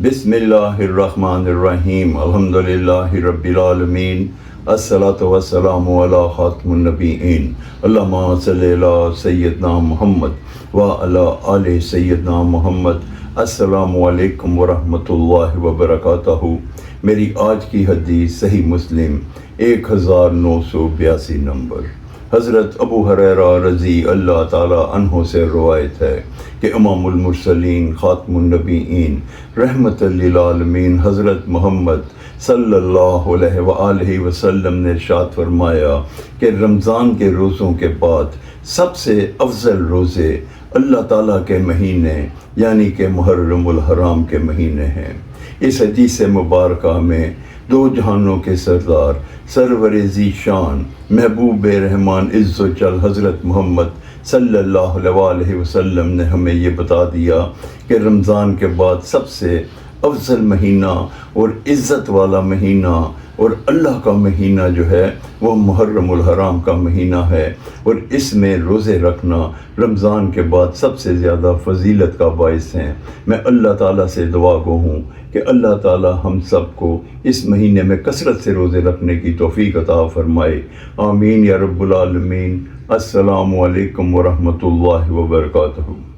بسم اللہ الرحمن الرحیم الحمدللہ رب العالمین الصلاۃ والسلام علی خاتم النبیین اللہم صلی علی سیدنا محمد وعلی آل سیدنا محمد۔ السلام علیکم ورحمۃ اللہ وبرکاتہ۔ میری آج کی حدیث صحیح مسلم 1982 نمبر۔ حضرت ابو ہریرہ رضی اللہ تعالیٰ عنہ سے روایت ہے کہ امام المرسلین خاتم النبیین رحمت للعالمین حضرت محمد صلی اللہ علیہ وآلہ وسلم نے ارشاد فرمایا کہ رمضان کے روزوں کے بعد سب سے افضل روزے اللہ تعالیٰ کے مہینے یعنی کہ محرم الحرام کے مہینے ہیں۔ اس حدیث مبارکہ میں دو جہانوں کے سردار سرور ذی شان محبوب رحمان عز و جل حضرت محمد صلی اللہ علیہ وسلم نے ہمیں یہ بتا دیا کہ رمضان کے بعد سب سے افضل مہینہ اور عزت والا مہینہ اور اللہ کا مہینہ جو ہے وہ محرم الحرام کا مہینہ ہے، اور اس میں روزے رکھنا رمضان کے بعد سب سے زیادہ فضیلت کا باعث ہیں۔ میں اللہ تعالیٰ سے دعا گو ہوں کہ اللہ تعالیٰ ہم سب کو اس مہینے میں کثرت سے روزے رکھنے کی توفیق عطا فرمائے، آمین یا رب العالمین۔ السلام علیکم ورحمۃ اللہ وبرکاتہ۔